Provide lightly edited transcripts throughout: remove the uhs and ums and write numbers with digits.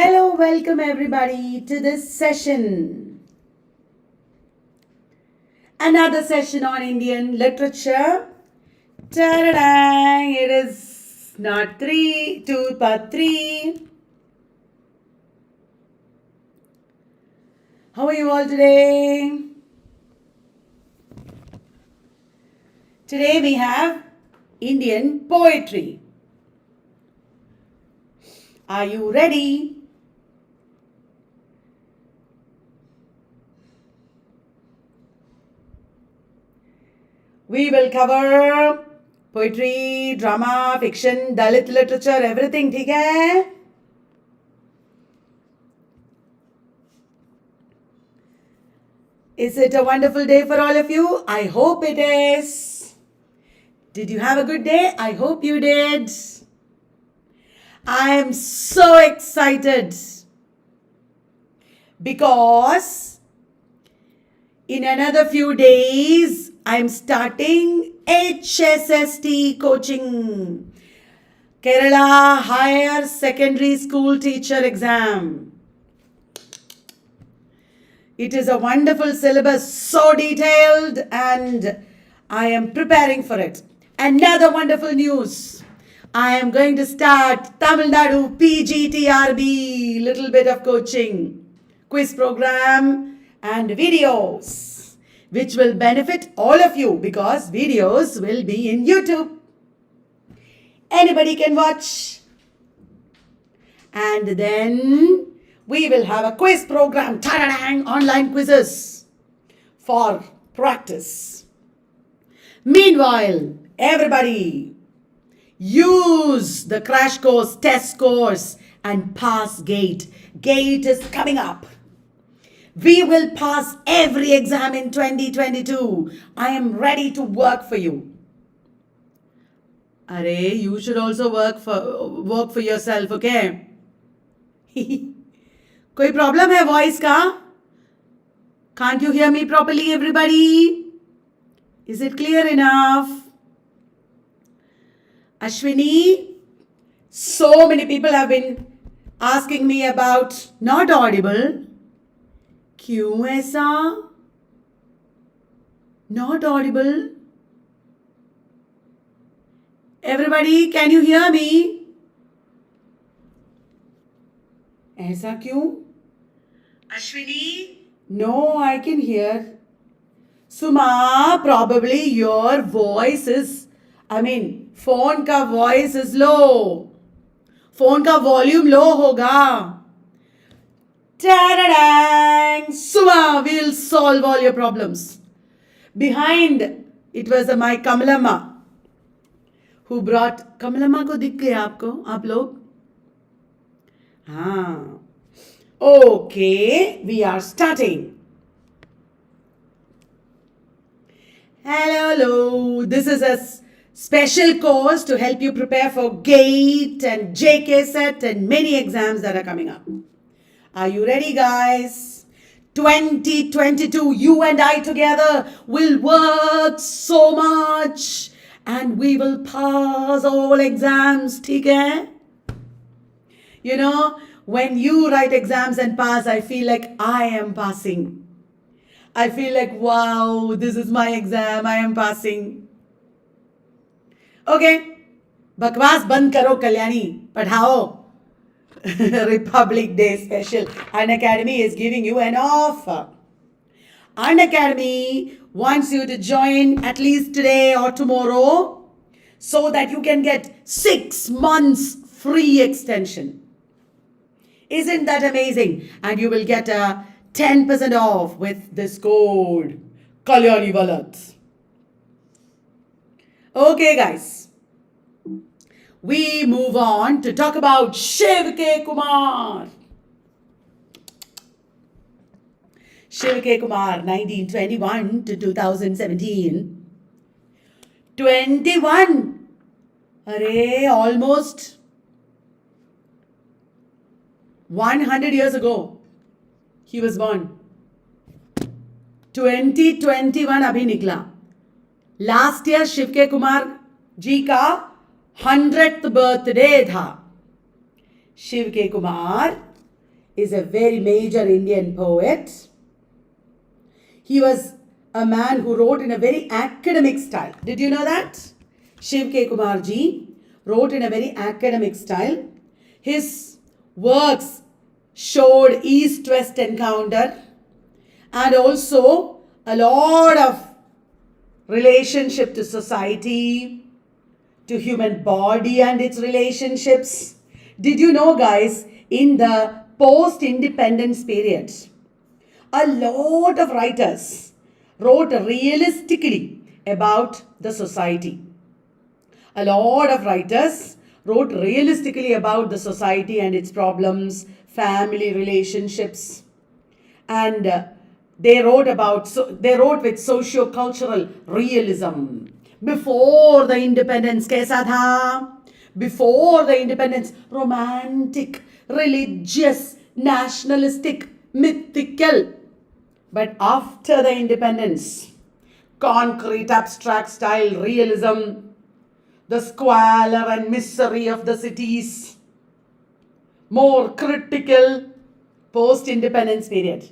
Hello, welcome everybody to this session. Another session on Indian literature. Ta-da-da! It is not 2 but 3. How are you all today? Today we have Indian poetry. Are you ready? We will cover poetry, drama, fiction, Dalit literature, everything, ठीक है? Is it a wonderful day for all of you? I hope it is. Did you have a good day? I hope you did. I am so excited because in another few days, I'm starting HSST coaching, Kerala Higher Secondary School Teacher Exam. It is a wonderful syllabus, so detailed, and I am preparing for it. Another wonderful news. I am going to start Tamil Nadu PGTRB, little bit of coaching, quiz program and videos, which will benefit all of you because videos will be in YouTube. Anybody can watch. And then we will have a quiz program, online quizzes for practice. Meanwhile, everybody, use the crash course, test course, and pass GATE. GATE is coming up. We will pass every exam in 2022. I am ready to work for you. Arey, you should also work for yourself, okay? कोई problem है voice का? Can't you hear me properly, everybody? Is it clear enough? Ashwini, so many people have been asking me about not audible. क्यों ऐसा? Not audible. Everybody, can you hear me? ऐसा क्यों? Ashwini? No, I can hear. Suma, probably your voice is, phone का voice is low. Phone का volume low होगा. Ta-da-dang! Suma, we'll solve all your problems. Behind, it was my Kamalamma who brought... Kamalamma को दिख गया आपको, आप लोग? हाँ. Okay, we are starting. Hello. This is a special course to help you prepare for GATE and JK set and many exams that are coming up. Are you ready, guys? 2022, you and I together will work so much and we will pass all exams, theek hai? You know, when you write exams and pass, I feel like I am passing. I feel like, wow, this is my exam, I am passing. Okay, bakwas band karo, Kalyani, padhao. Republic Day special. Unacademy is giving you an offer. Unacademy wants you to join at least today or tomorrow so that you can get 6 months free extension. Isn't that amazing? And you will get a 10% off with this code Kalyani Valat. Okay, guys. We move on to talk about Shiv K. Kumar. Shiv K. Kumar, 1921 to 2017. 21. Arey, almost 100 years ago, he was born. 2021 अभी निकला. Last year Shiv के कुमार जी का 100th birthday था. शिव के Kumar is a very major Indian poet. He was a man who wrote in a very academic style. Did you know that? Shiv K. Kumar ji wrote in a very academic style. His works showed East-West encounter and also a lot of relationship to society, to human body and its relationships. Did you know, guys, in the post-independence period, a lot of writers wrote realistically about the society. A lot of writers wrote realistically about the society and its problems, family relationships, and they wrote with socio-cultural realism. Before the independence, kaisa tha? Before the independence, romantic, religious, nationalistic, mythical. But after the independence, concrete, abstract style realism, the squalor and misery of the cities, more critical post-independence period.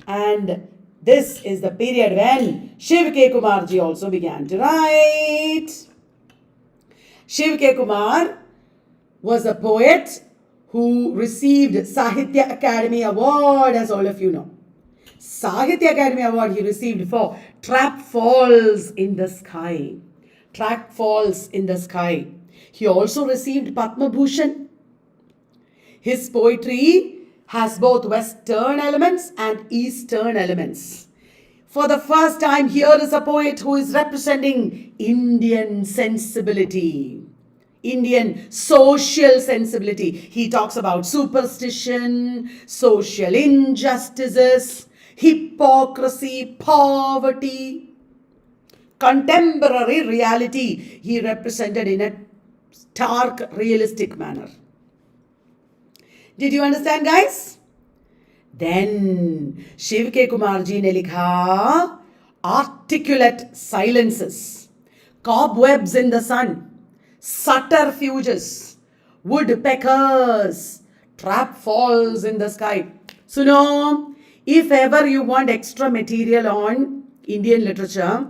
And this is the period when Shiv K. Kumar ji also began to write. Shiv K. Kumar was a poet who received Sahitya Academy Award, as all of you know. Sahitya Academy Award he received for Trap Falls in the Sky. Trap Falls in the Sky. He also received Padma Bhushan. His poetry has both Western elements and Eastern elements. For the first time, here is a poet who is representing Indian sensibility, Indian social sensibility. He talks about superstition, social injustices, hypocrisy, poverty, contemporary reality. He represented in a stark, realistic manner. Did you understand, guys? Then Shiv K. Kumar ji ne likha articulate silences, cobwebs in the sun, subterfuges, woodpeckers, trap falls in the sky. Suno, if ever you want extra material on Indian literature,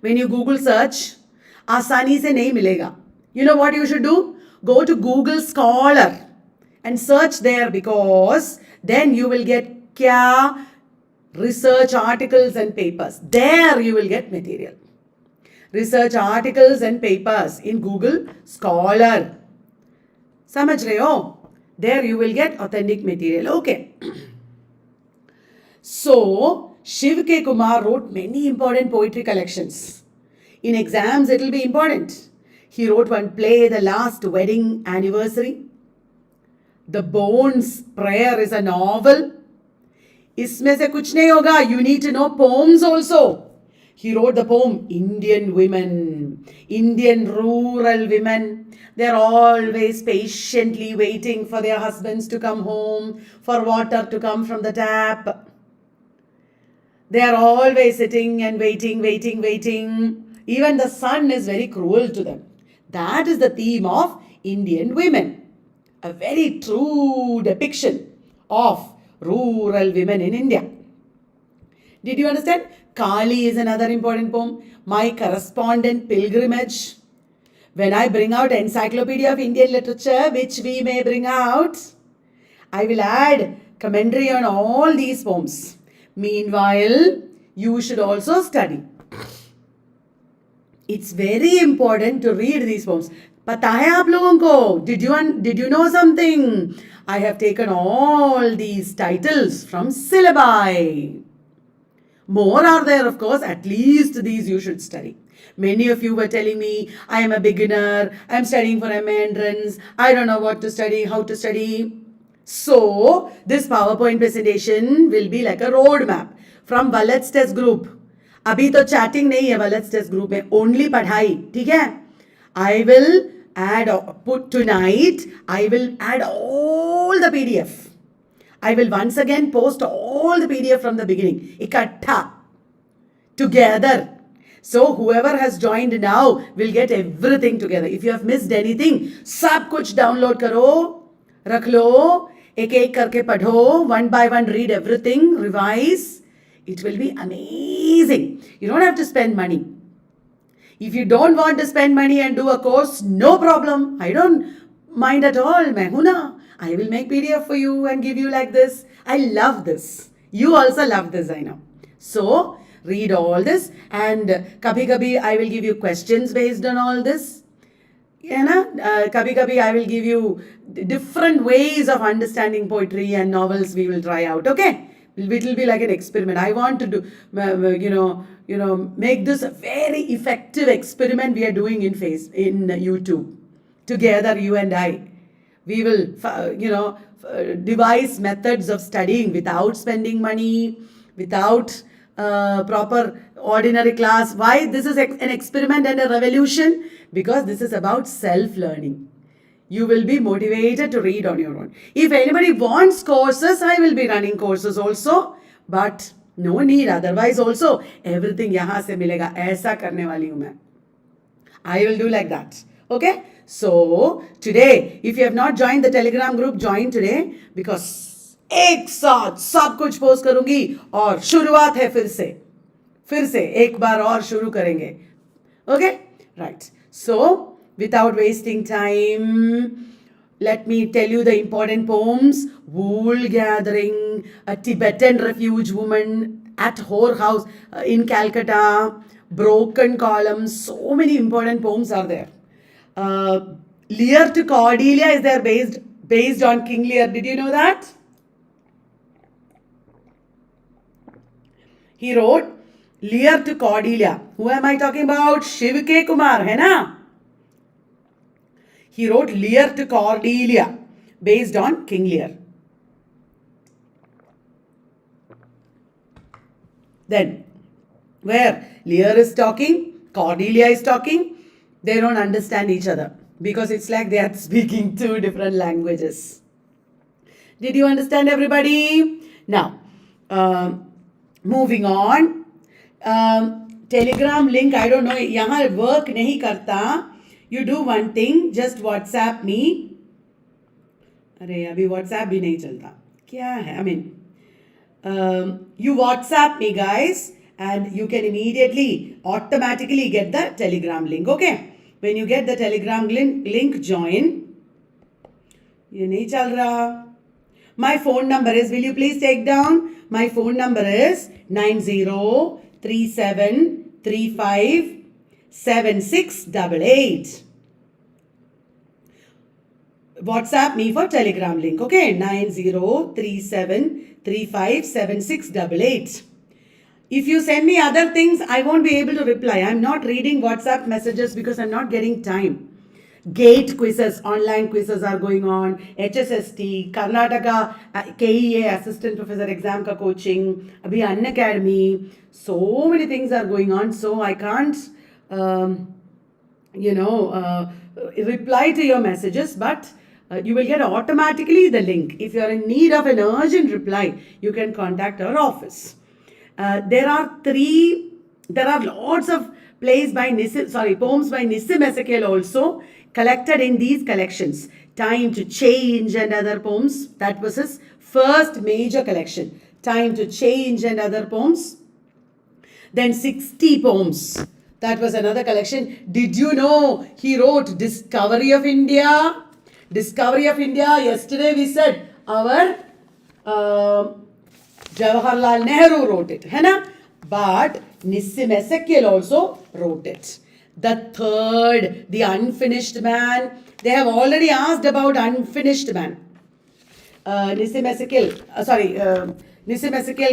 when you Google search, आसानी से नहीं मिलेगा. You know what you should do? Go to Google Scholar and search there, because then you will get kya research articles and papers. There you will get material. Research articles and papers in Google Scholar. समझ रहे हो? There you will get authentic material. Okay. So, Shiv K. Kumar wrote many important poetry collections. In exams, it will be important. He wrote one play, The Last Wedding Anniversary. The Bones Prayer is a novel. इसमें से कुछ नहीं होगा. You need to know poems also. He wrote the poem Indian Women, Indian rural women. They're always patiently waiting for their husbands to come home, for water to come from the tap. They are always sitting and waiting. Even the sun is very cruel to them. That is the theme of Indian women. A very true depiction of rural women in India. Did you understand? Kali is another important poem. My Correspondent Pilgrimage. When I bring out Encyclopedia of Indian Literature, which we may bring out, I will add commentary on all these poems. Meanwhile, you should also study. It's very important to read these poems. पता है आप लोगों को? Did you know something? I have taken all these titles from syllabi. More are there, of course. At least these you should study. Many of you were telling me, I am a beginner. I am studying for MA entrance. I don't know what to study, how to study. So, this PowerPoint presentation will be like a roadmap from Valet's test group. अभी तो chatting नहीं है Valet's test group में. Only पढ़ाई. ठीक है? I will tonight, I will add all the PDF. I will once again post all the PDF from the beginning. Ikattha. Together. So whoever has joined now will get everything together. If you have missed anything, सब कुछ download करो, रख लो. एक एक करके पढ़ो, one by one read everything, revise. It will be amazing. You don't have to spend money. If you don't want to spend money and do a course, no problem. I don't mind at all. मैं हूं ना. I will make PDF for you and give you like this. I love this. You also love this, I know. So, read all this and kabhi kabhi I will give you questions based on all this. You know, kabhi kabhi I will give you different ways of understanding poetry and novels we will try out. Okay? It will be like an experiment. I want to do, make this a very effective experiment we are doing in YouTube. Together, you and I. We will, devise methods of studying without spending money, without proper ordinary class. Why? This is an experiment and a revolution because this is about self-learning. You will be motivated to read on your own. If anybody wants courses, I will be running courses also. But no need. Otherwise also, everything यहाँ से मिलेगा. ऐसा करने वाली हूँ मैं. I will do like that. Okay? So, today, if you have not joined the Telegram group, join today. Because एक साथ सब कुछ पोस्ट करूँगी और शुरुआत है फिर से एक बार और शुरू करेंगे. Okay? Right. So, without wasting time, let me tell you the important poems. Wool gathering, a Tibetan refuge woman at Hoare House in Calcutta, broken columns, so many important poems are there. Lear to Cordelia is there based on King Lear. Did you know that? He wrote Lear to Cordelia. Who am I talking about? Shiv K. Kumar, hai na? He wrote Lear to Cordelia based on King Lear. Then, where Lear is talking, Cordelia is talking, they don't understand each other because it's like they are speaking two different languages. Did you understand, everybody? Now, moving on. Telegram link, I don't know, यहाँ work नहीं करता. You do one thing, just WhatsApp me. अरे अभी WhatsApp भी नहीं चलता. क्या है? I mean, you WhatsApp me, guys, and you can immediately, automatically get the Telegram link. Okay? When you get the Telegram link, join. ये नहीं चल रहा. My phone number is, will you please take down? My phone number is 9037357688. WhatsApp me for Telegram link. Okay? 9037357688. If you send me other things, I won't be able to reply. I'm not reading WhatsApp messages because I'm not getting time. GATE quizzes, online quizzes are going on. HSST, Karnataka KEA Assistant Professor Exam ka coaching, Abhi Unacademy. So many things are going on. So I can't, reply to your messages, but you will get automatically the link. If you are in need of an urgent reply, you can contact our office. There are lots of poems by Nissim Ezekiel also collected in these collections. Time to Change and other poems. That was his first major collection. Time to Change and other poems. Then 60 poems. That was another collection. Did you know he wrote Discovery of India? Discovery of India. Yesterday we said our Jawaharlal Nehru wrote it. Hai na? But Nissim Ezekiel also wrote it. The third, The Unfinished Man. They have already asked about Unfinished Man. Nissim Ezekiel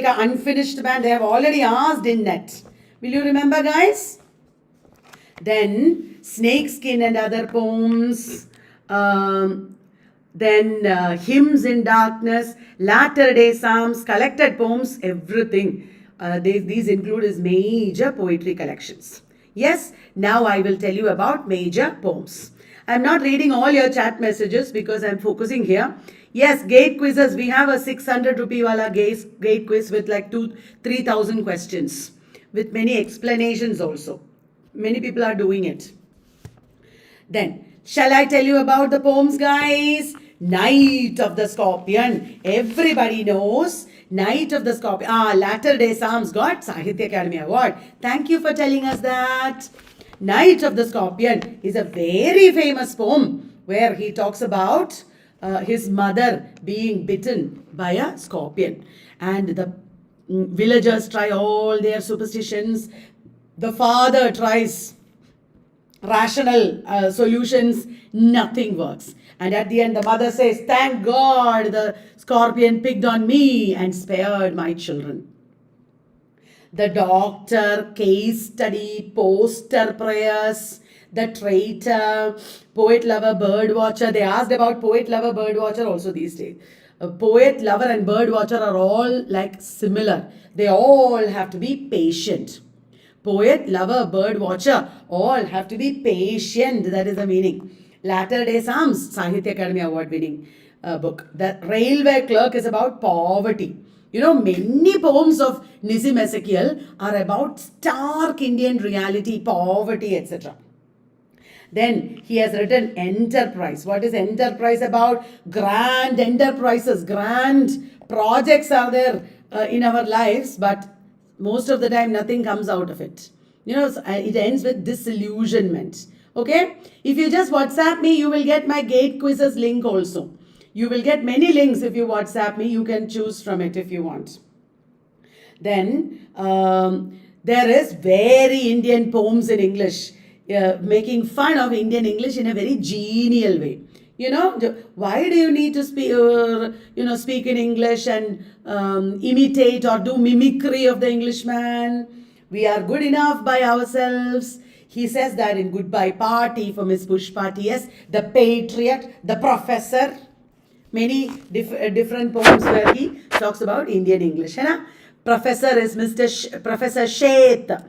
ka Unfinished Man, they have already asked in NET. Will you remember, guys? Then Snakeskin and other poems. Then Hymns in Darkness, Latter-day Psalms, collected poems, everything. These include his major poetry collections. Yes, now I will tell you about major poems. I'm not reading all your chat messages because I'm focusing here. Yes, GATE quizzes. We have a 600 rupee wala GATE quiz with like 3,000 questions with many explanations also. Many people are doing it. Then, shall I tell you about the poems, guys? Knight of the Scorpion. Everybody knows Knight of the Scorpion. Latter-day Psalms got Sahitya Academy Award. Thank you for telling us that. Knight of the Scorpion is a very famous poem where he talks about his mother being bitten by a scorpion. And the villagers try all their superstitions. The father tries rational solutions, nothing works. And at the end, the mother says, "Thank God the scorpion picked on me and spared my children." The doctor, case study, poster prayers, the traitor, poet lover, bird watcher. They asked about poet lover, bird watcher also these days. A poet lover and bird watcher are all like similar. They all have to be patient. Poet, lover, bird watcher, all have to be patient. That is the meaning. Latter-day Psalms, Sahitya Academy Award winning book. The railway clerk is about poverty. You know, many poems of Nissim Ezekiel are about stark Indian reality, poverty, etc. Then he has written Enterprise. What is Enterprise about? Grand enterprises, grand projects are there in our lives, but most of the time nothing comes out of it. You know, it ends with disillusionment. Okay? If you just WhatsApp me, you will get my gate quizzes link also. You will get many links if you WhatsApp me. You can choose from it if you want. Then there is very Indian poems in English, making fun of Indian English in a very genial way. You know, why do you need to speak in English and imitate or do mimicry of the Englishman? We are good enough by ourselves. He says that in Goodbye Party for Miss Pushpa T.S. The Patriot, The Professor. Many different poems where he talks about Indian English. Hai na? Professor is Professor Sheth.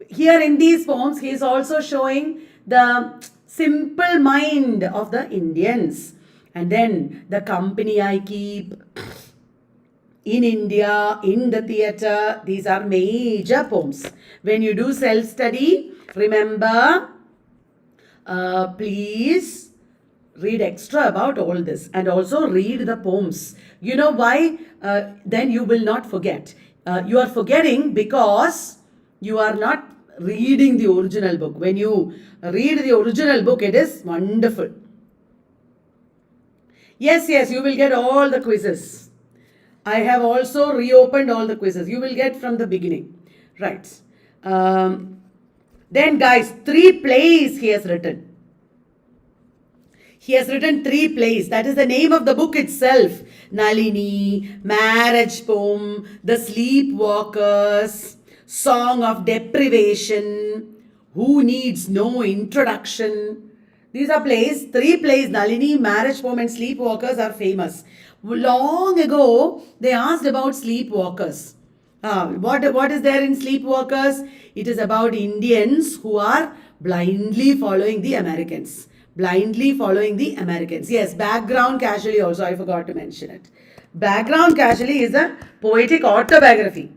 Here in these poems, he is also showing the simple mind of the Indians. And then the company I keep in India, in the theatre, these are major poems. When you do self-study, remember, please read extra about all this and also read the poems. You know why? Then you will not forget. You are forgetting because you are not reading the original book. When you read the original book, it is wonderful. Yes, you will get all the quizzes. I have also reopened all the quizzes. You will get from the beginning. Right. Then guys, 3 plays he has written. He has written 3 plays. That is the name of the book itself. Nalini, Marriage Poem, The Sleepwalkers, Song of Deprivation, Who Needs No Introduction. These are plays. 3 plays, Nalini, Marriage Poem and Sleepwalkers are famous. Long ago, they asked about sleepwalkers. What is there in Sleepwalkers? It is about Indians who are blindly following the Americans. Blindly following the Americans. Yes, Background Casually also, I forgot to mention it. Background Casually is a poetic autobiography.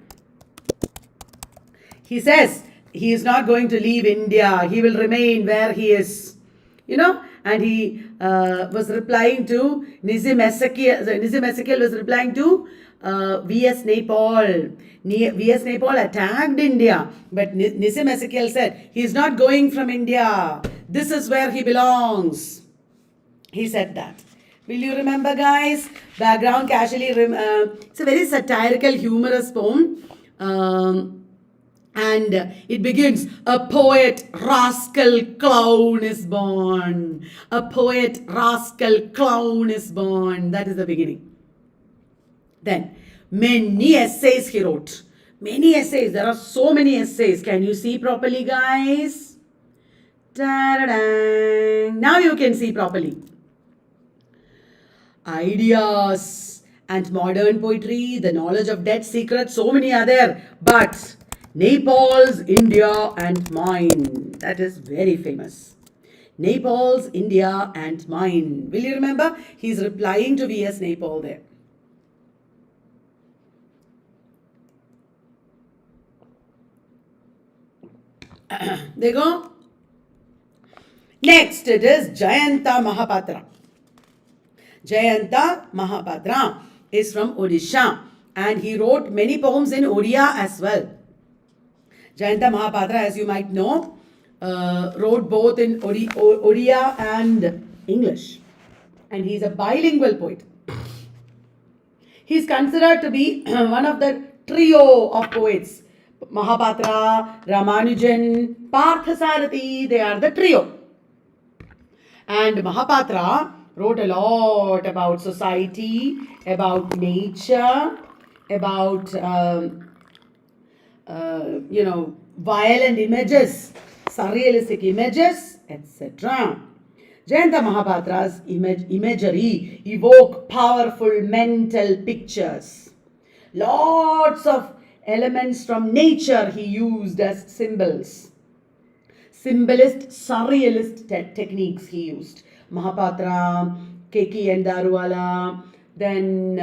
He says he is not going to leave India. He will remain where he is. You know, and he was replying to Nissim Ezekiel. Nissim Ezekiel was replying to V.S. Naipaul. V.S. Naipaul attacked India, but Nissim Ezekiel said, he is not going from India. This is where he belongs. He said that. Will you remember, guys? Background Casually. It's a very satirical, humorous poem. And it begins, a poet, rascal, clown is born. A poet, rascal, clown is born. That is the beginning. Then, many essays he wrote. Many essays. There are so many essays. Can you see properly, guys? Ta-da-da. Now you can see properly. Ideas and modern poetry, the knowledge of dead secrets, so many are there. But Naipaul's India and Mine. That is very famous. Naipaul's India and Mine. Will you remember? He's replying to V.S. Naipaul there. There you go. Next, it is Jayanta Mahapatra. Jayanta Mahapatra is from Odisha and he wrote many poems in Odia as well. Jayanta Mahapatra, as you might know, wrote both in Odia and English. And he's a bilingual poet. He's considered to be one of the trio of poets. Mahapatra, Ramanujan, Parthasarathi, they are the trio. And Mahapatra wrote a lot about society, about nature, about violent images, surrealistic images, etc. Jayanta Mahapatra's imagery evoke powerful mental pictures. Lots of elements from nature he used as symbols. Symbolist, surrealist techniques he used. Mahapatra, K.K. and Daruwala, then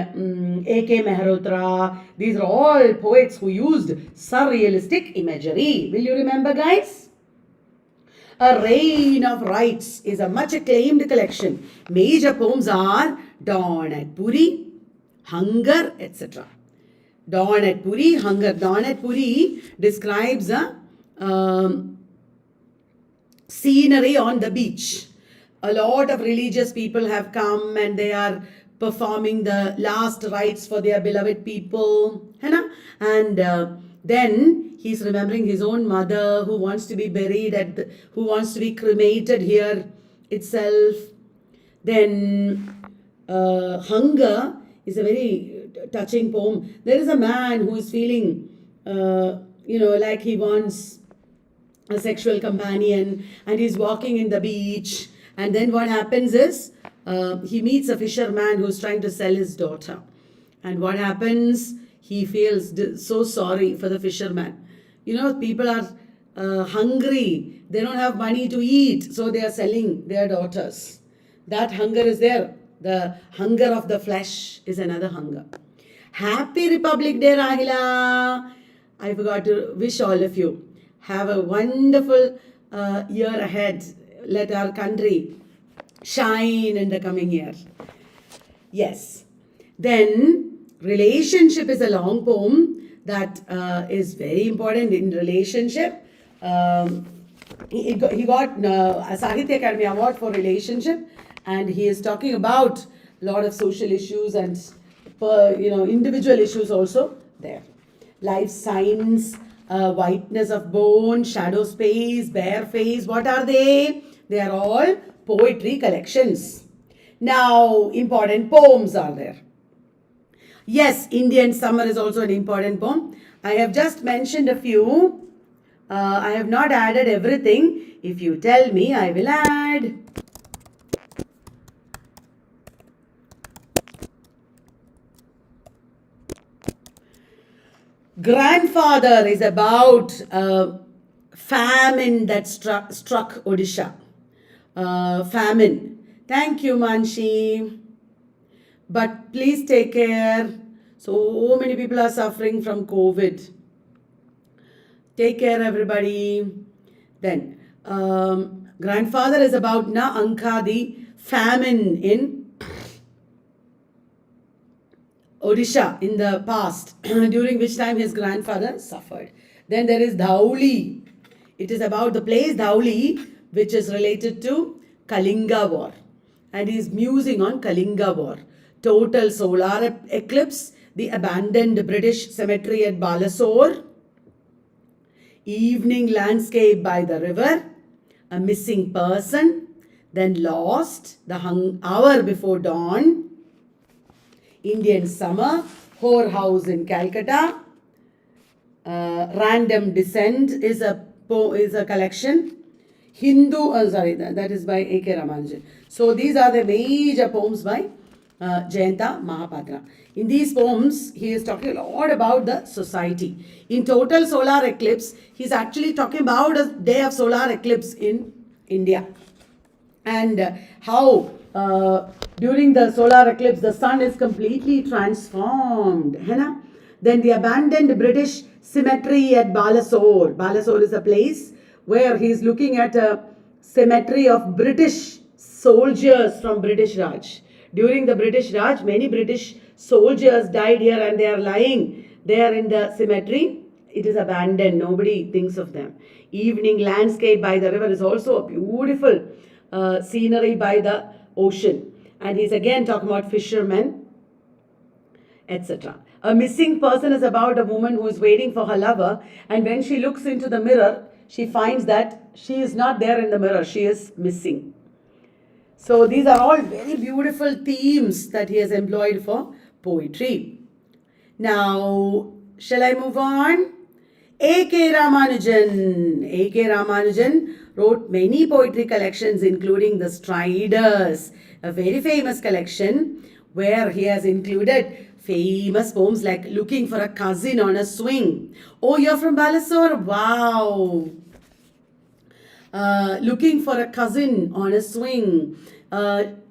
A.K. Mehrotra. These are all poets who used surrealistic imagery. Will you remember, guys? A Rain of Rights is a much acclaimed collection. Major poems are Dawn at Puri, Hunger, etc. Dawn at Puri, Hunger. Dawn at Puri describes a scenery on the beach. A lot of religious people have come and they are performing the last rites for their beloved people. And then he's remembering his own mother who wants to be buried who wants to be cremated here itself. Then Hunger is a very touching poem. There is a man who is feeling, like he wants a sexual companion and he's walking in the beach. And then what happens is he meets a fisherman who's trying to sell his daughter. And what happens? He feels so sorry for the fisherman. People are hungry. They don't have money to eat. So they are selling their daughters. That hunger is there. The hunger of the flesh is another hunger. Happy Republic Day, Rahila. I forgot to wish all of you. Have a wonderful year ahead. Let our country shine in the coming year. Yes. Then, relationship is a long poem that is very important in relationship. He got a Sahitya Academy Award for relationship, and he is talking about a lot of social issues and individual issues also there. Life signs, whiteness of bone, shadow space, bare face. What are they? They are all poetry collections. Now, important poems are there. Yes, Indian Summer is also an important poem. I have just mentioned a few. I have not added everything. If you tell me, I will add. Grandfather is about famine that struck Odisha. Famine. Thank you, Manshi. But please take care. So many people are suffering from COVID. Take care, everybody. Then, grandfather is about Na Anka, the famine in Odisha in the past, during which time his grandfather suffered. Then there is Dhauli. It is about the place Dhauli, which is related to Kalinga War. And he is musing on Kalinga War. Total solar eclipse, the abandoned British cemetery at Balasore, evening landscape by the river, a missing person, then lost, the hour before dawn, Indian Summer, whorehouse in Calcutta, Random Descent is a collection, that is by A.K. Ramanujan. So these are the major poems by Jayanta Mahapatra. In these poems, he is talking a lot about the society. In Total Solar Eclipse, he is actually talking about a day of solar eclipse in India. And how during the solar eclipse, the sun is completely transformed. Then the abandoned British cemetery at Balasore. Balasore is a place where he is looking at a cemetery of British soldiers from British Raj. During the British Raj, many British soldiers died here and they are lying there in the cemetery. It is abandoned. Nobody thinks of them. Evening landscape by the river is also a beautiful scenery by the ocean. And he's again talking about fishermen, etc. A missing person is about a woman who is waiting for her lover, and when she looks into the mirror, she finds that she is not there in the mirror, she is missing. So these are all very beautiful themes that he has employed for poetry. Now, shall I move on? A.K. Ramanujan. A.K. Ramanujan wrote many poetry collections, including The Striders, a very famous collection where he has included famous poems like Looking for a Cousin on a Swing. Oh, you're from Balasore? Wow. Looking for a Cousin on a Swing.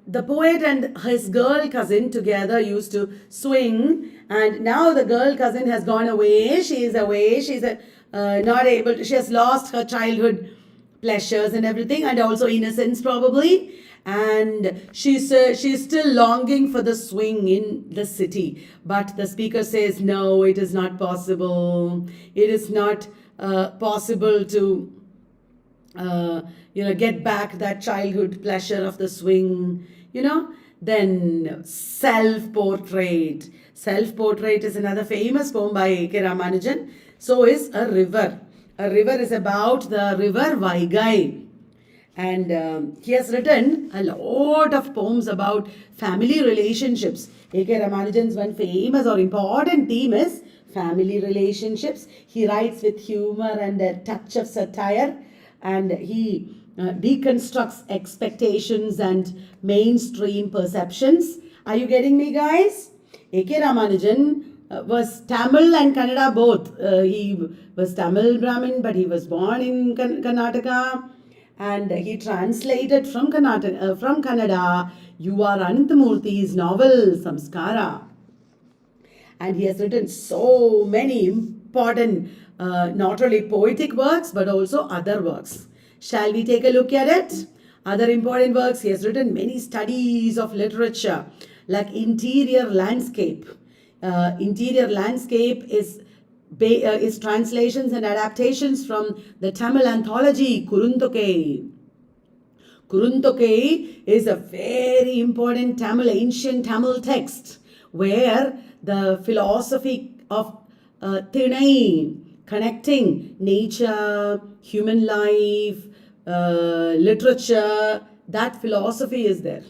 The poet and his girl cousin together used to swing, and now the girl cousin has gone away. She is away. She's not able to, she has lost her childhood pleasures and everything, and also innocence probably. And she's still longing for the swing in the city. But the speaker says, no, it is not possible. It is not possible to get back that childhood pleasure of the swing, Then self-portrait. Self-portrait is another famous poem by A.K. Ramanujan. So is A River. A River is about the river Vaigai. And he has written a lot of poems about family relationships. A.K. Ramanujan's one famous or important theme is family relationships. He writes with humor and a touch of satire, and he deconstructs expectations and mainstream perceptions. Are you getting me, guys? A.K. Ramanujan was Tamil and Kannada both. He was Tamil Brahmin, but he was born in Karnataka. And he translated from Kannada U.R. Ananthamurthy's novel Samskara. And he has written so many important, not only poetic works, but also other works. Shall we take a look at it? Other important works, he has written many studies of literature, like Interior Landscape. Interior Landscape is translations and adaptations from the Tamil anthology Kuruntokai. Kuruntokai is a very important ancient Tamil text where the philosophy of Thinai, connecting nature, human life, literature, that philosophy is there.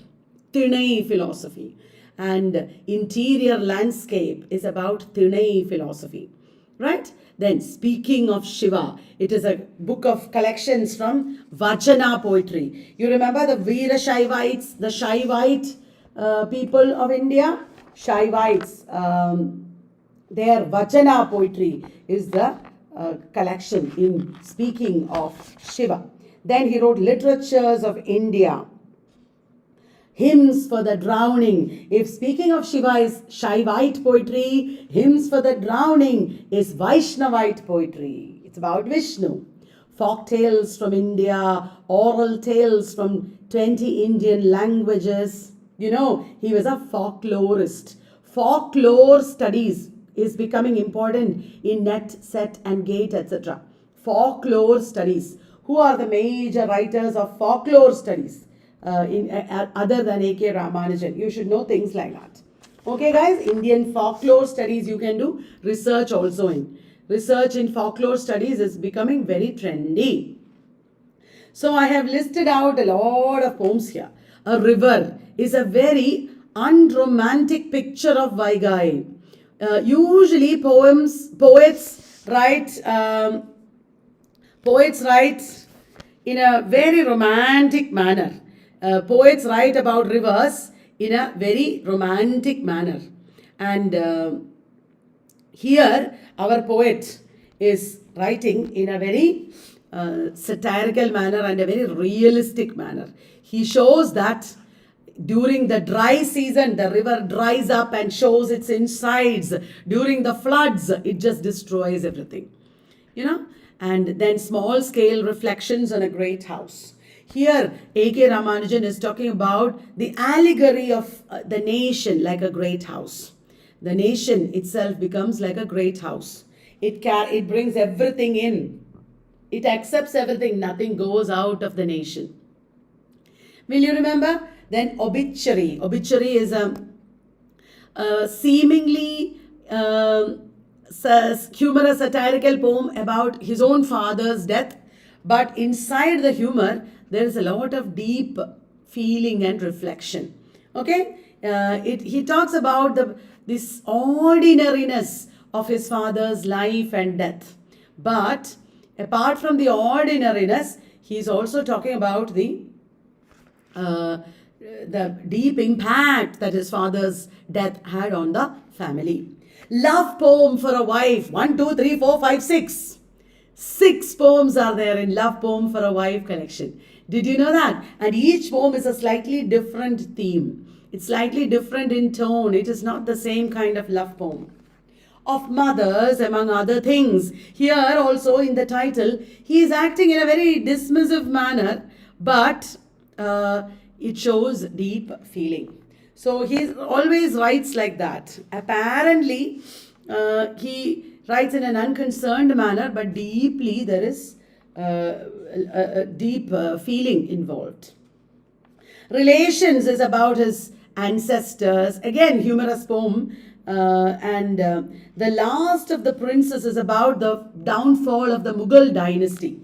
Thinai philosophy. And Interior Landscape is about Thinai philosophy. Right? Then, speaking of Shiva, it is a book of collections from Vachana poetry. You remember the Veera Shaivites, the Shaivite people of India? Shaivites, their Vachana poetry is the collection in speaking of Shiva. Then he wrote Literatures of India. Hymns for the drowning. If speaking of Shiva is Shaivite poetry, hymns for the drowning is Vaishnavite poetry. It's about Vishnu. Folk tales from India, oral tales from 20 Indian languages. He was a folklorist. Folklore studies is becoming important in NET, SET and GATE, etc. Folklore studies. Who are the major writers of folklore studies? Other than A.K. Ramanujan. You should know things like that. Okay, guys, Indian folklore studies you can do research also in. Research in folklore studies is becoming very trendy. So I have listed out a lot of poems here. A River is a very unromantic picture of Vaigai. Usually poets write in a very romantic manner. Poets write about rivers in a very romantic manner. And here our poet is writing in a very satirical manner and a very realistic manner. He shows that during the dry season, the river dries up and shows its insides. During the floods, it just destroys everything. And then small scale reflections on a great house. Here, A.K. Ramanujan is talking about the allegory of the nation like a great house. The nation itself becomes like a great house. It brings everything in. It accepts everything. Nothing goes out of the nation. Will you remember? Then Obituary. Obituary is a seemingly humorous satirical poem about his own father's death, but inside the humor there is a lot of deep feeling and reflection. Okay, he talks about this ordinariness of his father's life and death, but apart from the ordinariness, he is also talking about the deep impact that his father's death had on the family. Love poem for a wife. 1, 2, 3, 4, 5, 6. 6 poems are there in Love Poem for a Wife collection. Did you know that? And each poem is a slightly different theme. It's slightly different in tone. It is not the same kind of love poem. Of mothers, among other things. Here also in the title, he is acting in a very dismissive manner, but it shows deep feeling. So he always writes like that. Apparently, he writes in an unconcerned manner, but deeply there is a deep feeling involved. Relations is about his ancestors. Again, humorous poem. The last of the princes is about the downfall of the Mughal dynasty.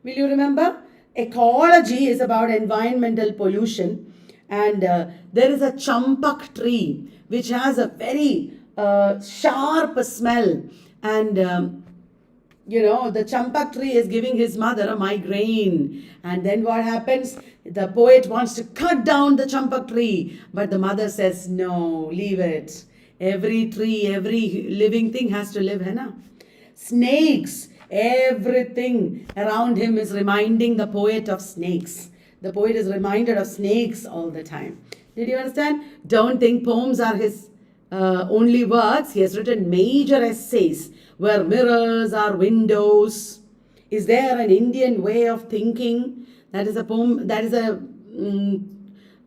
Will you remember? Ecology is about environmental pollution, and there is a champak tree which has a very sharp smell, and the champak tree is giving his mother a migraine. And then what happens? The poet wants to cut down the champak tree, but the mother says, no, leave it. Every tree, every living thing has to live, hai na? Snakes, everything around him is reminding the poet of snakes. The poet is reminded of snakes all the time. Did you understand? Don't think poems are his only works. He has written major essays where mirrors are windows. Is there an Indian way of thinking? That is a poem, that is an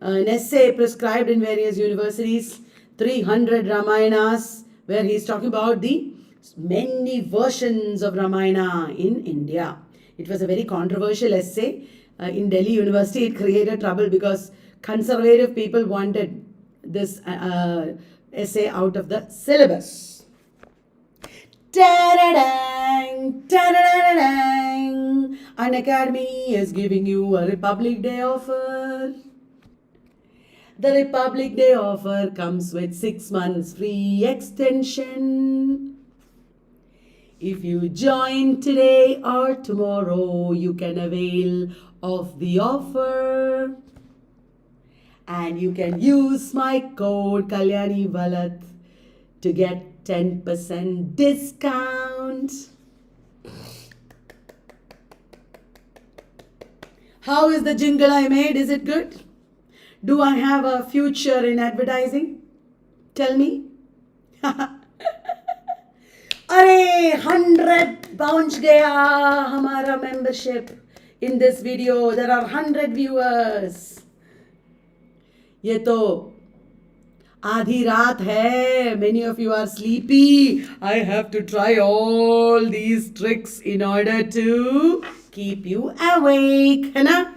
essay prescribed in various universities. 300 Ramayanas, where he is talking about the many versions of Ramayana in India. It was a very controversial essay. In Delhi University, it created trouble because conservative people wanted this essay out of the syllabus. Ta-da-dang, ta-da-da-dang. An Academy is giving you a Republic Day offer. The Republic Day offer comes with 6 months free extension. If you join today or tomorrow, you can avail of the offer. And you can use my code Kalyani Valat to get 10% discount. How is the jingle I made? Is it good? Do I have a future in advertising? Tell me. अरे 100 bounce गया हमारा membership. In this video, there are 100 viewers. ये तो आधी रात है. Many of you are sleepy. I have to try all these tricks in order to keep you awake, है ना?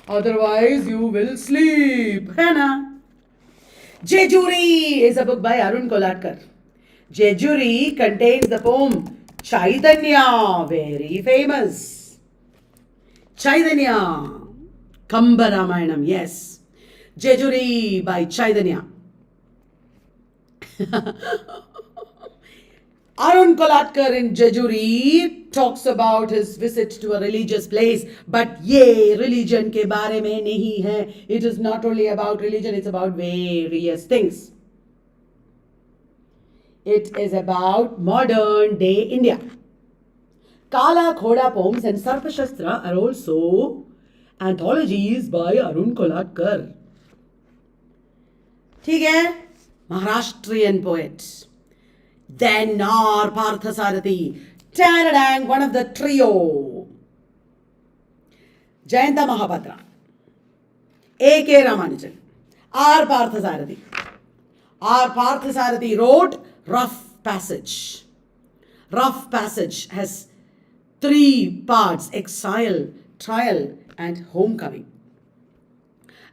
Otherwise, you will sleep, है ना? Jejuri is a book by Arun Kolatkar. Jejuri contains the poem Chaitanya, very famous. Chaitanya, Kamba Ramayanam, yes. Jejuri by Chaitanya. Arun Kolatkar in Jejuri talks about his visit to a religious place, but ye religion ke baare mein nahi hai. It is not only about religion, it's about various things. It is about modern day India. Kala Khoda poems and Sarpashastra are also anthologies by Arun Kolatkar. ठीक है? Maharashtrian poet. Then Nar Parthasarathi, Taradang, one of the trio. Jayanta Mahapatra, A.K. Ramanujan, R. Parthasarathi. R. Parthasarathi wrote Rough Passage. Rough Passage has 3 parts: exile, trial, and homecoming.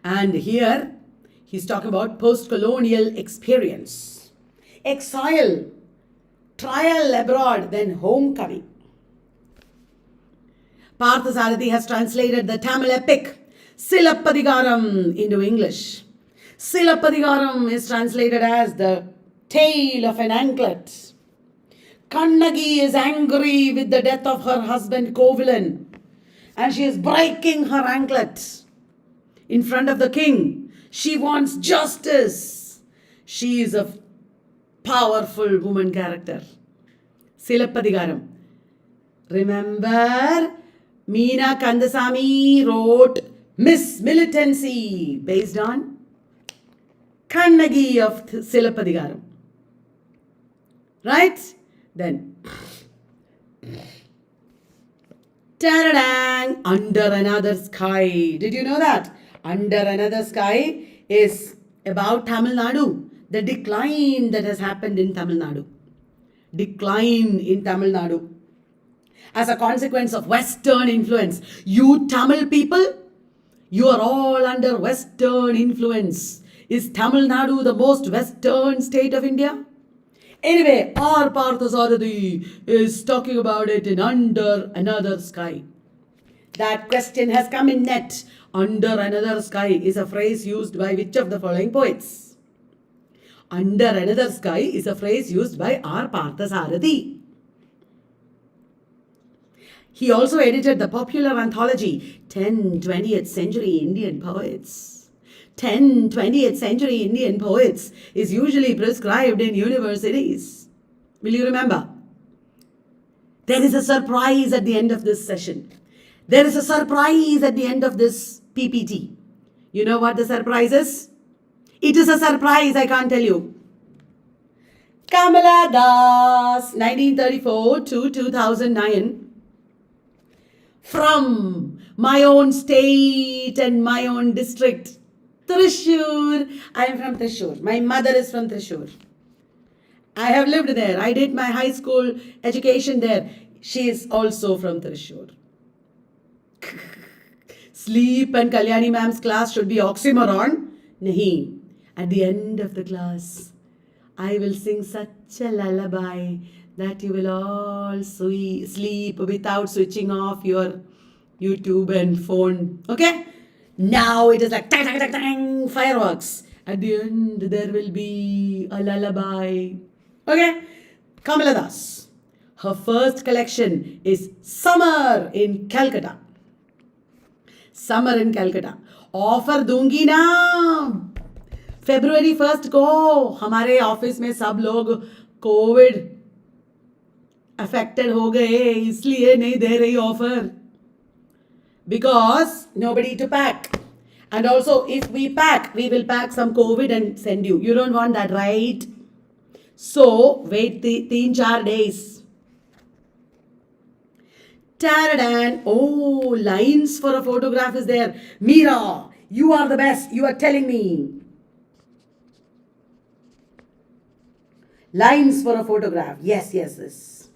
And here he's talking about post-colonial experience. Exile, trial abroad, then homecoming. Parthasarathi has translated the Tamil epic Silappadigaram into English. Silappadigaram is translated as the tale of an anklet. Kannagi is angry with the death of her husband Kovilan, and she is breaking her anklet in front of the king. She wants justice. She is a powerful woman character. Silappadigaram. Remember, Meena Kandasamy wrote Miss Militancy based on Kannagi of Silappadigaram. Right? Then, ta-da-dang, Under Another Sky. Did you know that? Under Another Sky is about Tamil Nadu, the decline that has happened in Tamil Nadu. Decline in Tamil Nadu. As a consequence of Western influence. You Tamil people, you are all under Western influence. Is Tamil Nadu the most Western state of India? Anyway, R. Parthasarathi is talking about it in Under Another Sky. That question has come in net. Under Another Sky is a phrase used by which of the following poets? Under Another Sky is a phrase used by R. Parthasarathi. He also edited the popular anthology 10 20th Century Indian Poets. 10 20th Century Indian Poets is usually prescribed in universities. Will you remember? There is a surprise at the end of this session. There is a surprise at the end of this PPT. You know what the surprise is? It is a surprise, I can't tell you. Kamala Das, 1934 to 2009. From my own state and my own district, Thrissur. I am from Thrissur. My mother is from Thrissur. I have lived there. I did my high school education there. She is also from Thrissur. Sleep and Kalyani ma'am's class should be oxymoron. Nahi. At the end of the class, I will sing such a lullaby that you will all sleep without switching off your YouTube and phone. Okay? Now it is like tang, tang, tang, tang, fireworks. At the end, there will be a lullaby. Okay? Kamala Das. Her first collection is Summer in Calcutta. Summer in Calcutta. Offer दूंगी ना. February 1st को हमारे office में सब लोग Covid affected हो गए, इसलिए नहीं दे रही offer. Because nobody to pack. And also, if we pack, we will pack some COVID and send you. You don't want that, right? So, wait 3-4 days. Taradan. Oh, lines for a photograph is there. Meera, you are the best. You are telling me. Lines for a photograph. Yes.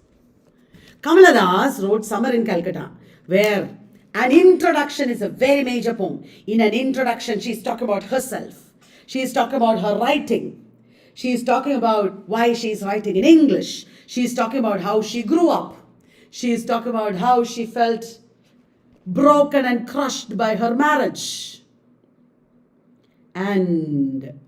Kamala Das wrote Summer in Calcutta, where an introduction is a very major poem. In an introduction, she's talking about herself. She's talking about her writing. She's talking about why she's writing in English. She's talking about how she grew up. She's talking about how she felt broken and crushed by her marriage. And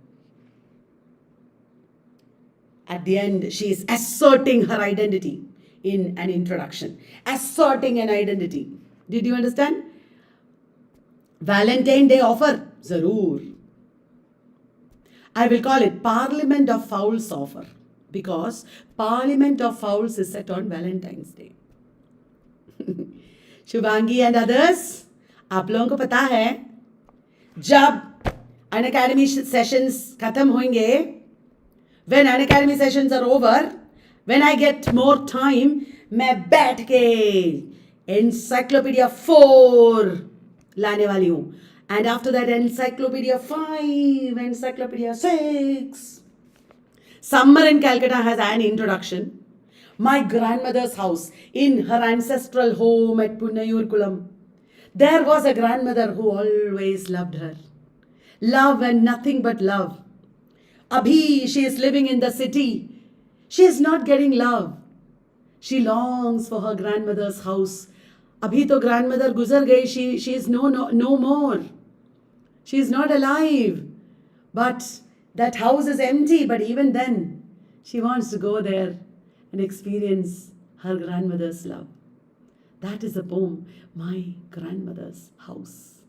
at the end, she is asserting her identity in an introduction. Asserting an identity. Did you understand? Valentine Day offer. Zaroor. I will call it Parliament of Fowls offer. Because Parliament of Fowls is set on Valentine's Day. Shubhangi and others, आप लोगों को पता है जब Unacademy sessions खत्म होंगे, when Unacademy sessions are over, when I get more time, मैं बैठ के Encyclopedia 4 लाने वाली हूँ. And after that, Encyclopedia 5, Encyclopedia 6. Summer in Calcutta has an introduction. My grandmother's house in her ancestral home at Punnayurkulam. There was a grandmother who always loved her. Love and nothing but love. Abhi, she is living in the city. She is not getting love. She longs for her grandmother's house. Abhi to grandmother guzar gayi, she is no more. She is not alive. But that house is empty. But even then, she wants to go there and experience her grandmother's love. That is the poem, My Grandmother's House.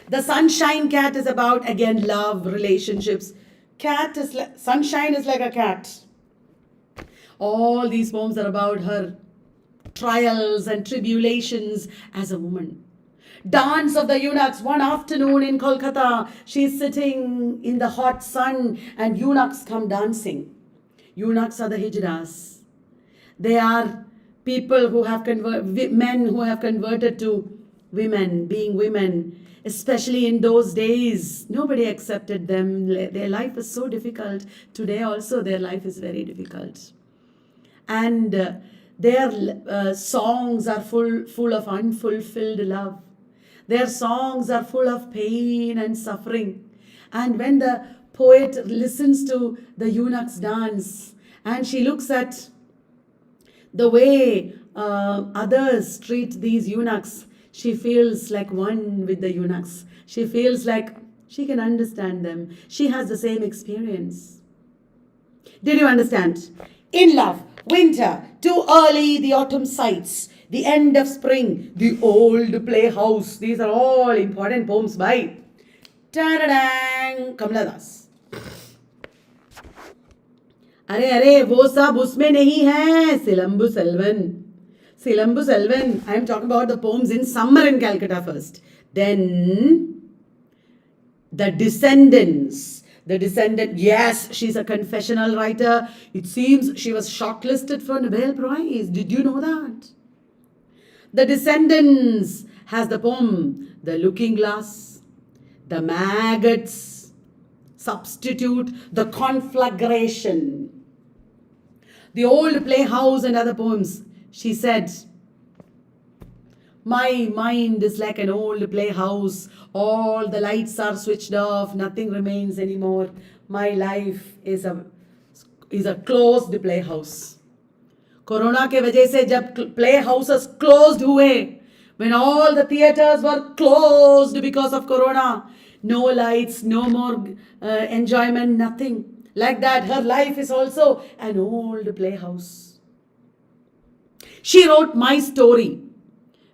The Sunshine Cat is about, again, love, relationships. Sunshine is like a cat. All these poems are about her trials and tribulations as a woman. Dance of the Eunuchs. One afternoon in Kolkata, she's sitting in the hot sun and eunuchs come dancing. Eunuchs are the hijras. They are people who have men who have converted to women, being women. Especially in those days, nobody accepted them. Their life was so difficult. Today also their life is very difficult. And their songs are full of unfulfilled love. Their songs are full of pain and suffering. And when the poet listens to the eunuchs dance and she looks at the way others treat these eunuchs, she feels like one with the eunuchs. She feels like she can understand them. She has the same experience. Did you understand? In love, winter, too early, the autumn sights, the end of spring, the old playhouse. These are all important poems by Kamala Das. अरे वो सब उसमें नहीं है. Silambu Selvan. I am talking about the poems in Summer in Calcutta first. Then the Descendants. Yes, she's a confessional writer. It seems she was shortlisted for Nobel Prize. Did you know that? The Descendants has the poem The Looking Glass, The Maggots, Substitute, The Conflagration, The Old Playhouse and other poems. She said, my mind is like an old playhouse. All the lights are switched off. Nothing remains anymore. My life is a closed playhouse. Corona के वजह से जब playhouses closed हुए, when all the theaters were closed because of Corona, no lights, no more enjoyment, nothing. Like that, her life is also an old playhouse. She wrote My Story,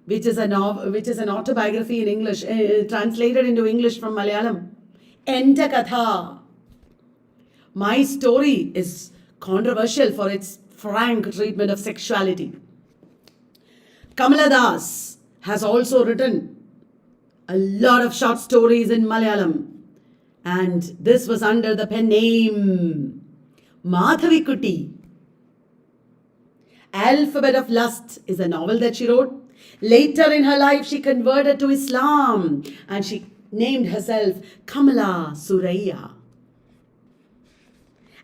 which is an autobiography in English, translated into English from Malayalam. Enta Katha. My Story is controversial for its frank treatment of sexuality. Kamala Das has also written a lot of short stories in Malayalam. And this was under the pen name Madhavikutty. Alphabet of Lust is a novel that she wrote. Later in her life, she converted to Islam and she named herself Kamala Suraiya.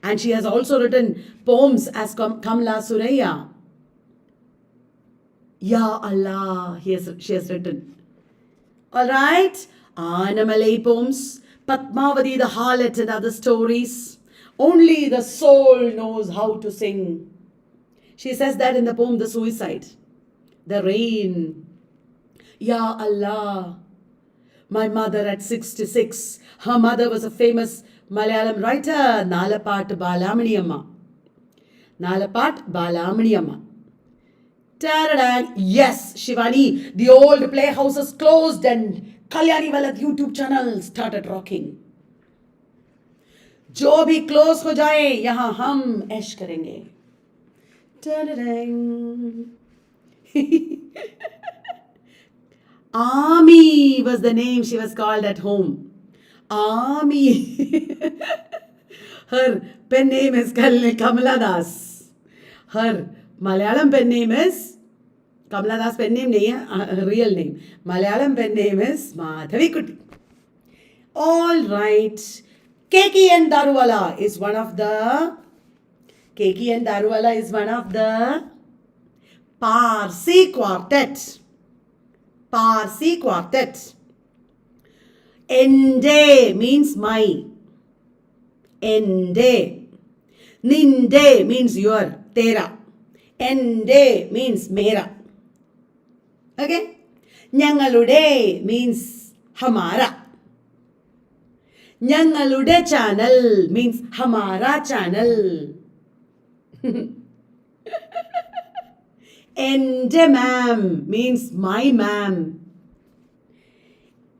And she has also written poems as Kamala Suraiya. Ya Allah, she has written. Alright, Anamalai poems, Padmavati the harlot and other stories. Only the soul knows how to sing. She says that in the poem The Suicide. The Rain. Ya Allah. My mother at 66. Her mother was a famous Malayalam writer, Nalapat Balamaniyamma. Nalapat Balamaniyamma. Yes, Shivani, the old playhouses closed and Kalyani Valat YouTube channel started rocking. जो भी close हो जाए यहाँ हम ऐश करेंगे. Ami was the name she was called at home. Ami. Her pen name is Kamala Das. Her Malayalam pen name is Kamala pen name nahi real name. Malayalam pen name is Madhavi Kutti. All right. Keki and Daruwala is one of the Parsi quartet. Parsi quartet. Ende means my. Ende. Ninde means your. Tera. Ende means mera. Okay? Nyangalude means hamara. Nyangalude channel means hamara channel. Ende ma'am means my ma'am.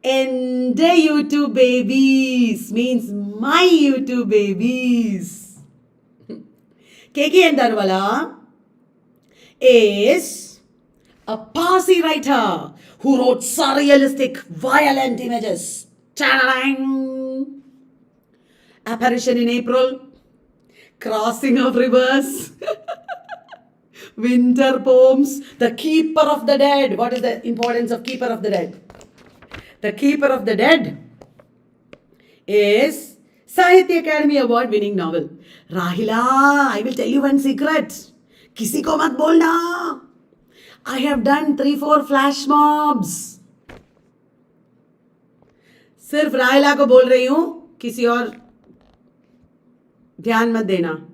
Ende YouTube babies means my YouTube babies. Keki and Darwala is a Parsi writer who wrote surrealistic, violent images. Ta-da-dang! Apparition in April, crossing of rivers, winter poems, the keeper of the dead. What is the importance of keeper of the dead? The keeper of the dead is Sahitya Academy Award winning novel. Rahila, I will tell you one secret. Kisi ko mat bolna. I have done 3-4 flash mobs. सिर्फ राहिला को बोल रही हूं, किसी और ध्यान मत देना.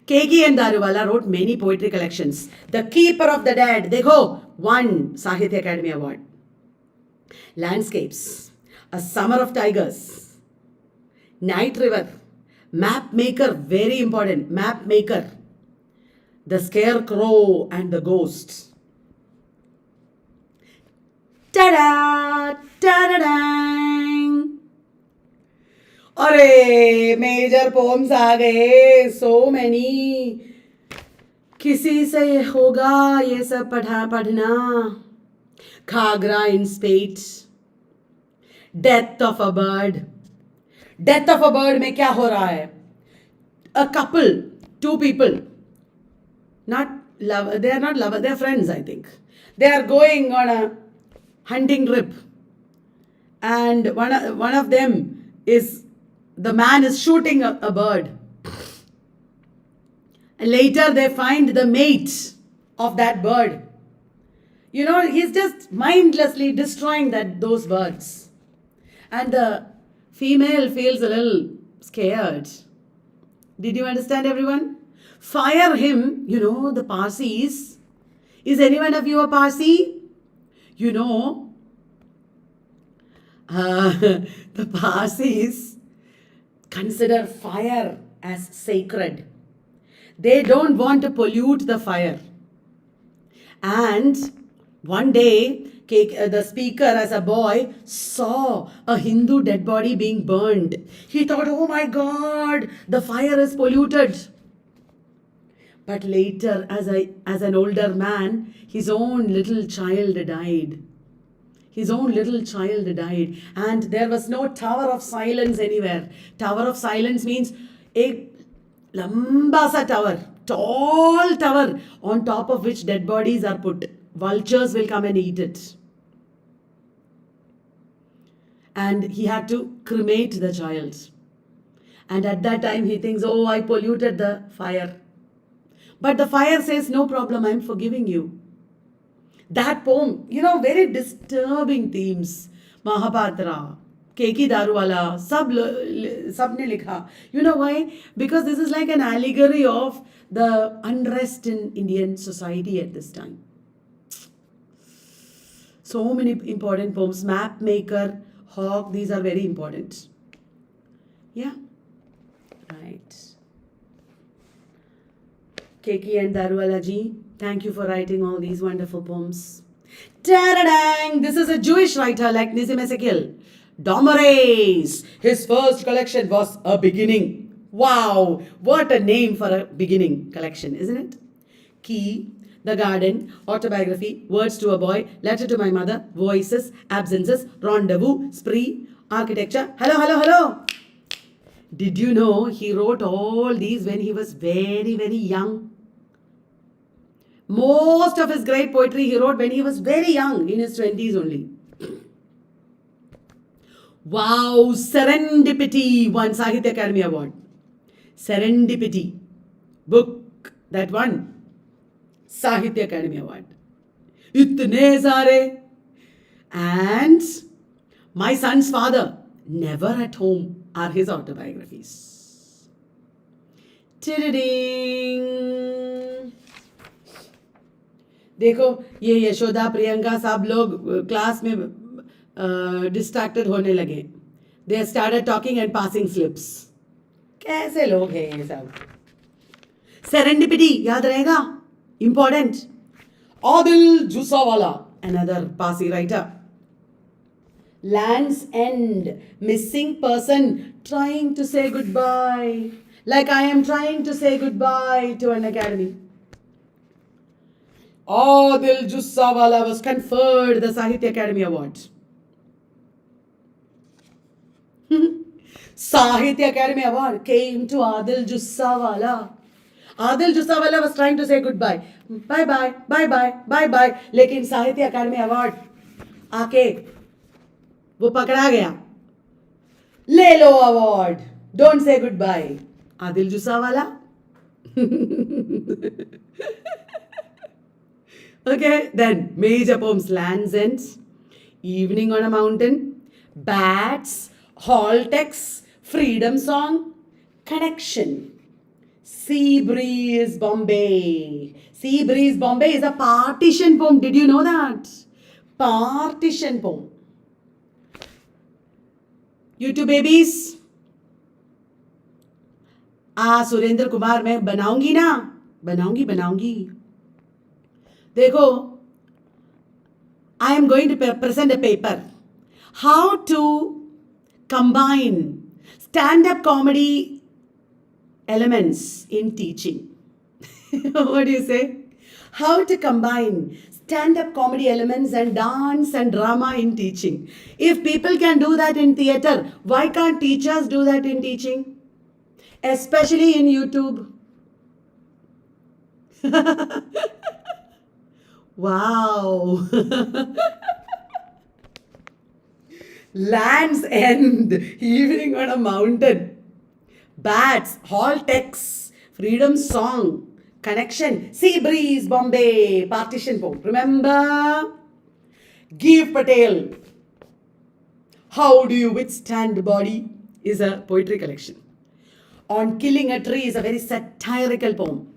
Keki and Daruwala wrote many poetry collections. The Keeper of the Dead, dekho, won Sahitya Academy Award. Landscapes, A Summer of Tigers, Night River, Map Maker, very important, Map Maker, The Scarecrow and the Ghost. Ta-da! Ta-da-dang! अरे major poems आ गए, so many. किसी से होगा ये सब पढ़ना. Khagra in spate. Death of a bird. Death of a bird में क्या हो रहा है? A couple, 2 people, not love. They are not lovers. They are friends. I think they are going on a hunting trip, and one of them is. The man is shooting a bird. And later they find the mate of that bird. You know, he's just mindlessly destroying those birds. And the female feels a little scared. Did you understand, everyone? Fire him, the Parsis. Is any one of you a Parsi? The Parsis consider fire as sacred. They don't want to pollute the fire. And one day, the speaker as a boy saw a Hindu dead body being burned. He thought, oh my God, the fire is polluted. But later, as an older man, his own little child died. And there was no tower of silence anywhere. Tower of silence means a lamba sa tower, tall tower on top of which dead bodies are put. Vultures will come and eat it. And he had to cremate the child. And at that time he thinks, oh, I polluted the fire. But the fire says, no problem, I'm forgiving you. That poem, very disturbing themes. Mahapatra, Keki Daruwala, sabne likha. You know why? Because this is like an allegory of the unrest in Indian society at this time. So many important poems. Map Maker, Hawk, these are very important. Yeah. Right. Keki and Daruwala ji, thank you for writing all these wonderful poems. Ta-da-dang! This is a Jewish writer like Nizim Ezekiel. Domorace. His first collection was A Beginning. Wow! What a name for a beginning collection, isn't it? Key, The Garden, Autobiography, Words to a Boy, Letter to My Mother, Voices, Absences, Rendezvous, Spree, Architecture. Hello. Did you know he wrote all these when he was very, very young? Most of his great poetry he wrote when he was very young, in his 20s only. Wow, Serendipity won Sahitya Academy Award. Serendipity book that won Sahitya Academy Award. Itne sare. And my son's father, Never at Home, are his autobiographies. Tididing. देखो ये यशोदा प्रियंका सब लोग class में distracted होने लगे. They started talking and passing slips. कैसे लोग हैं ये सब. सेरेंडिपिटी याद रहेगा, important. Adil Jussawalla, another Parsi writer. Land's End, missing person trying to say goodbye, like I am trying to say goodbye to an academy. Adil Jussawala was conferred the Sahitya Academy Award. Sahitya Academy Award came to Adil Jussawala. Adil Jussawala was trying to say goodbye. Bye bye, bye bye, bye bye. लेकिन Sahitya Academy Award आके वो पकड़ा गया. ले लो award. Don't say goodbye. Adil Jussawala. Okay, then major poems: Land's End, Evening on a Mountain, Bats, Hall Text, Freedom Song, Connection, Sea Breeze Bombay. Sea Breeze Bombay is a partition poem. Did you know that? Partition poem. You two babies. Surendra Kumar मैं बनाऊंगी ना, बनाऊंगी. देखो, I am going to present a paper. How to combine stand-up comedy elements in teaching. What do you say? How to combine stand-up comedy elements and dance and drama in teaching. If people can do that in theatre, why can't teachers do that in teaching? Especially in YouTube. Wow. Land's End, Evening on a Mountain, Bats, Hall Text, Freedom Song, Connection, Sea Breeze Bombay, Partition poem. Remember? Give Patel, How Do You Withstand the Body is a poetry collection. On Killing a Tree is a very satirical poem.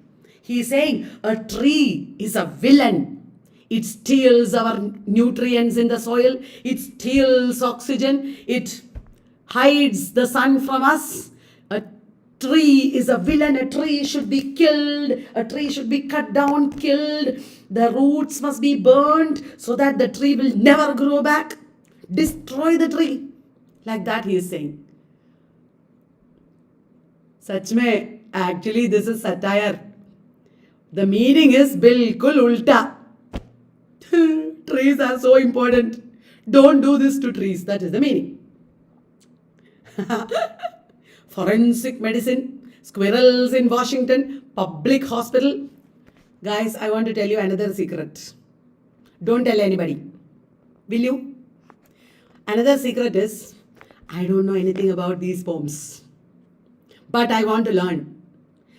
He is saying a tree is a villain. It steals our nutrients in the soil. It steals oxygen. It hides the sun from us. A tree is a villain. A tree should be killed. A tree should be cut down, killed. The roots must be burnt so that the tree will never grow back. Destroy the tree. Like that he is saying. Sach mein, actually this is satire. The meaning is bilkul ulta. Trees are so important. Don't do this to trees. That is the meaning. Forensic medicine, squirrels in Washington, public hospital. Guys, I want to tell you another secret. Don't tell anybody. Will you? Another secret is, I don't know anything about these poems. But I want to learn.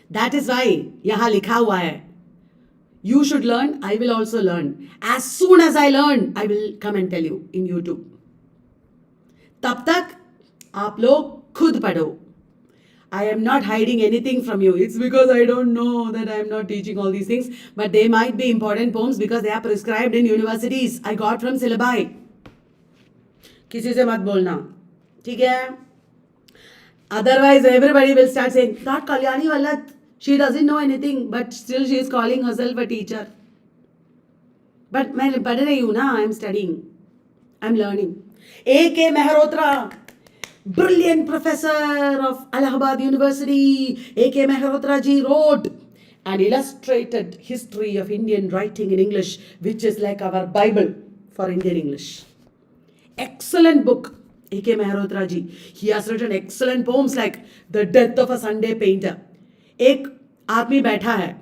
That is why यहाँ लिखा हुआ है. You should learn, I will also learn. As soon as I learn, I will come and tell you in YouTube. तब तक आप लोग खुद पढ़ो. I am not hiding anything from you. It's because I don't know that I am not teaching all these things. But they might be important poems because they are prescribed in universities. I got from syllabi. किसी से मत बोलना. ठीक है? Otherwise, everybody will start saying, that Kalyani Vallat, she doesn't know anything, but still she is calling herself a teacher. But मैं पढ़ रही हूँ ना, I am studying. I am learning. A.K. Mehrotra, brilliant professor of Allahabad University, A.K. Mehrotra ji wrote an illustrated history of Indian writing in English, which is like our Bible for Indian English. Excellent book. A.K. Mehrotra ji. He has written excellent poems like The Death of a Sunday Painter. एक आदमी बैठा है,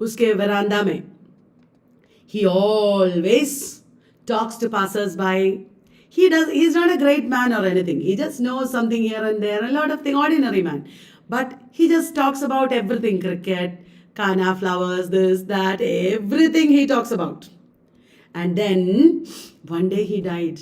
उसके veranda में. He always talks to passers-by. He's not a great man or anything. He just knows something here and there, a lot of things, ordinary man. But he just talks about everything, cricket, kana, flowers, this, that, everything he talks about. And then one day he died.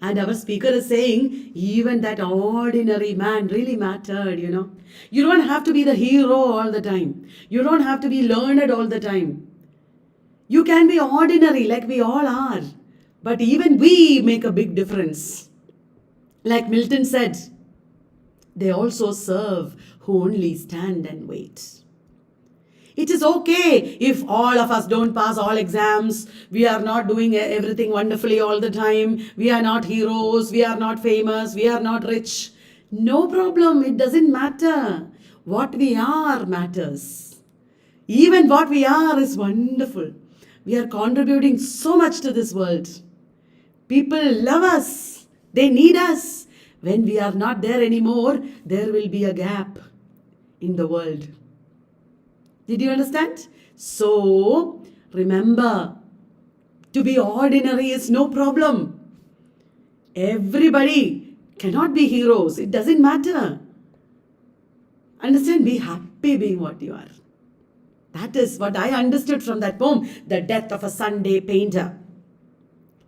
And our speaker is saying, even that ordinary man really mattered, you know. You don't have to be the hero all the time. You don't have to be learned all the time. You can be ordinary like we all are. But even we make a big difference. Like Milton said, they also serve who only stand and wait. It is okay if all of us don't pass all exams. We are not doing everything wonderfully all the time. We are not heroes. We are not famous. We are not rich. No problem. It doesn't matter. What we are matters. Even what we are is wonderful. We are contributing so much to this world. People love us. They need us. When we are not there anymore, there will be a gap in the world. Did you understand? So, remember, to be ordinary is no problem. Everybody cannot be heroes. It doesn't matter. Understand? Be happy being what you are. That is what I understood from that poem, The Death of a Sunday Painter.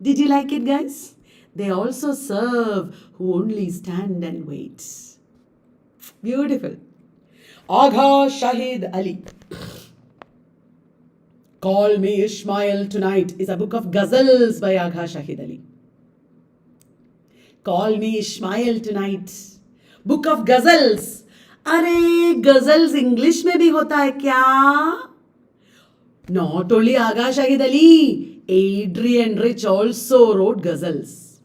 Did you like it, guys? They also serve who only stand and wait. Beautiful. Agha Shahid Ali. Call Me Ishmael Tonight is a book of ghazals by Agha Shahid Ali. Call Me Ishmael Tonight. Book of ghazals. अरे ghazals English में भी होता है क्या? Not only Agha Shahid Ali, Adrian Rich also wrote ghazals.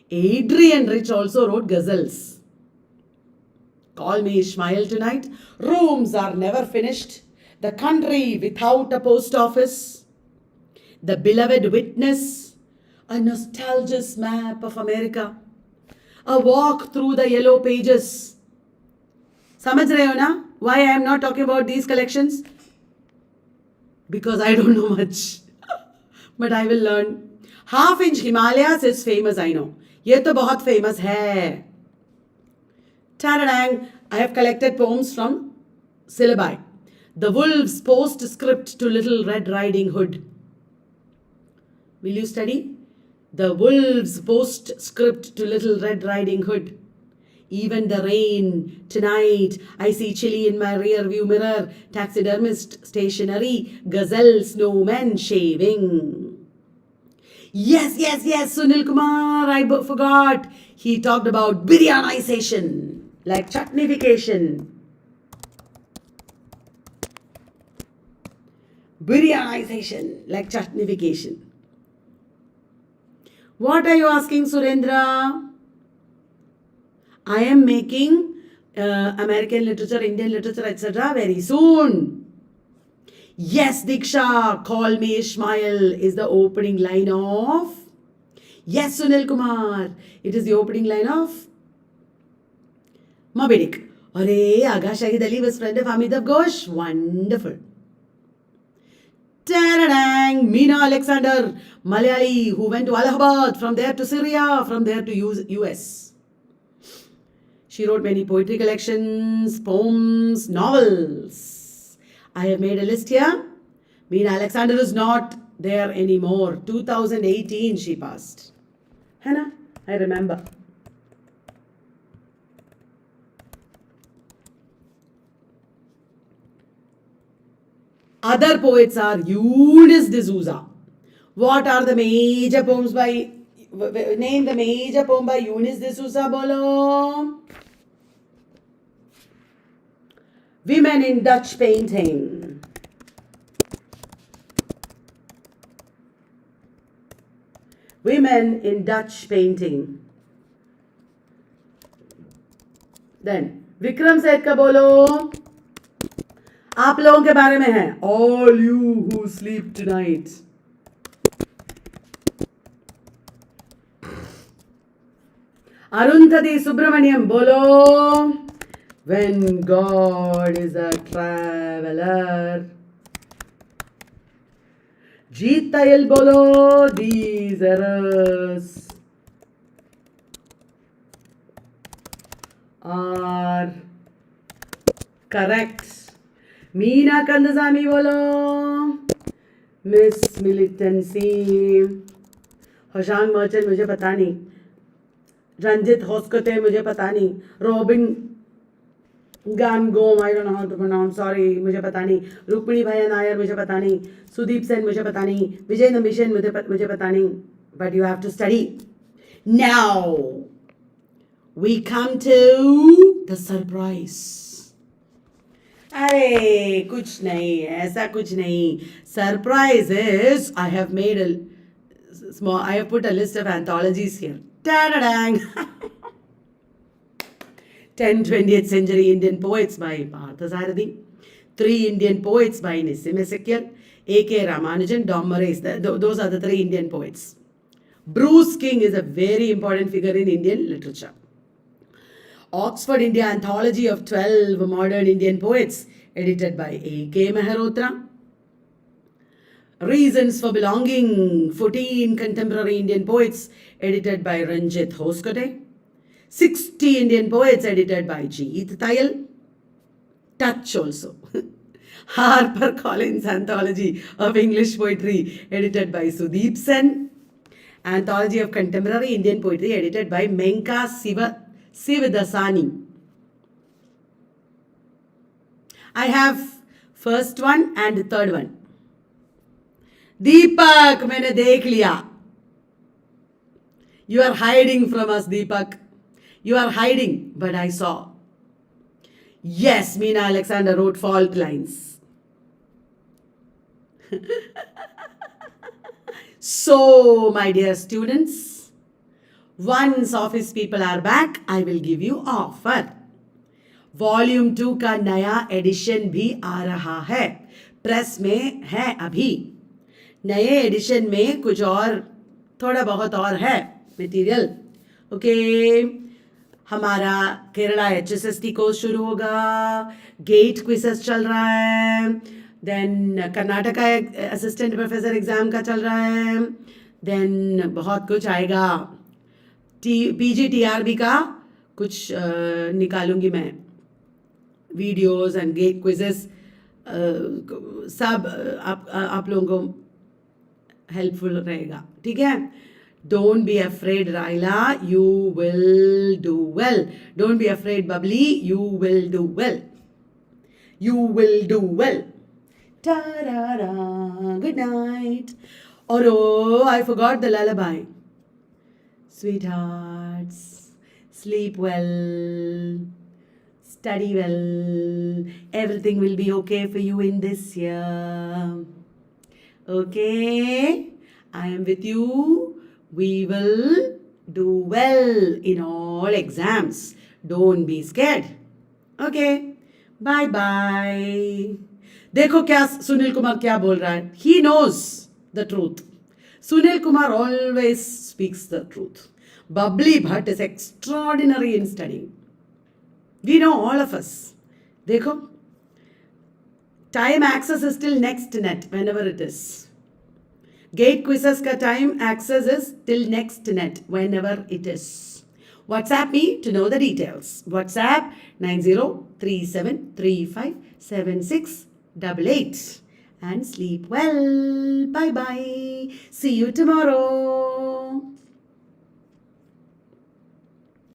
Adrian Rich also wrote ghazals. Call Me Ishmael Tonight. Rooms are never finished. The country without a post office. The beloved witness. A nostalgic map of America. A walk through the yellow pages. समझ रहे हो ना? Why I am not talking about these collections? Because I don't know much. But I will learn. Half Inch Himalayas is famous, I know. ये तो बहुत famous है. Ta-da-dang! I have collected poems from syllabi. The Wolf's Postscript to Little Red Riding Hood. Will you study? The Wolf's Postscript to Little Red Riding Hood. Even the rain, tonight, I see chilly in my rear view mirror, taxidermist stationery, gazelle snowman shaving. Yes, Sunil Kumar, I forgot. He talked about biryanization, like chutneyfication. Biryanization, like chutneyfication. What are you asking, Surendra? I am making American literature, Indian literature, etc. very soon. Yes, Diksha, Call Me Ishmael is the opening line of... Yes, Sunil Kumar, it is the opening line of Moby Dick. Arey, Agha Shahid Ali was friend of Amitabh Ghosh. Wonderful. Ta-da-dang! Meena Alexander, Malayali, who went to Allahabad, from there to Syria, from there to US. She wrote many poetry collections, poems, novels. I have made a list here. Meena Alexander is not there anymore. 2018 she passed. Hannah, I remember. Other poets are Eunice D'Souza. What are the major poems by... Name the major poem by Eunice D'Souza, bolo. Women in Dutch Painting. Women in Dutch Painting. Then, Vikram Seth का बोलो. आप लोगों के बारे में है. All you who sleep tonight. Arundhati Subramaniam बोलो. When God is a traveler. Jeet तयल bolo. These errors are correct. Meena कंदसामी बोलो. Miss militancy. होशांग मर्चेंट मुझे पता नहीं. रंजित होस्कोटे मुझे पता नहीं. Robin Ngangom, I don't know how to pronounce, sorry, मुझे पता नहीं. रुक्मिणी भैया नायर मुझे पता नहीं. सुदीप सेन मुझे पता नहीं. विजय नमिशन मुझे पता नहीं. But you have to study. Now we come to the surprise. अरे कुछ नहीं, ऐसा कुछ नहीं. Surprise is I have made a small, I have put a list of anthologies here. Ta-da-dang! 10 20th century Indian poets by Parthasarathi, 3 Indian poets by Nissim Ezekiel, A.K. Ramanujan, Dom Moraes. Those are the 3 Indian poets. Bruce King is a very important figure in Indian literature. Oxford India Anthology of 12 Modern Indian Poets, edited by A.K. Mehrotra. Reasons for Belonging, 14 Contemporary Indian Poets, edited by Ranjit Hoskote. 60 Indian Poets, edited by Jeet Tayal. Touch also. HarperCollins Anthology of English Poetry, edited by Sudeep Sen. Anthology of Contemporary Indian Poetry, edited by Menka Sivadasani. I have first one and third one. दीपक, मैंने देख लिया. You are hiding from us, Deepak. You are hiding, but I saw. Yes, Meena Alexander wrote fault lines. So, my dear students, once office people are back, I will give you offer. Volume 2 का नया addition भी आ रहा है. Press में है अभी. नए addition में कुछ और थोड़ा बहुत और है मटेरियल. ओके, हमारा केरला HSST कोर्स शुरू होगा. गेट क्विज़ेस चल रहा है. Then Karnataka assistant professor exam का चल रहा है. देन बहुत कुछ आएगा. PGTRB का कुछ निकालूंगी मैं, वीडियोस एंड गेट क्विज़ेस. सब आप लोगों को हेल्पफुल रहेगा. ठीक है. Don't be afraid Raila, you will do well. Don't be afraid Babli, you will do well. You will do well. Ta-da-da. Good night. Oh, I forgot the lullaby. Sweethearts, sleep well, study well. Everything will be okay for you in this year. Okay, I am with you. We will do well in all exams. Don't be scared. Okay, bye bye. देखो क्या सुनील कुमार क्या बोल रहा है. He knows the truth. Sunil Kumar always speaks the truth. Bubbly Bhatt is extraordinary in studying. We know, all of us. देखो, time access is till next net, whenever it is. Gate quizzes ka time access is till next net, whenever it is. WhatsApp me to know the details. WhatsApp 9037357688. And sleep well. Bye bye. See you tomorrow.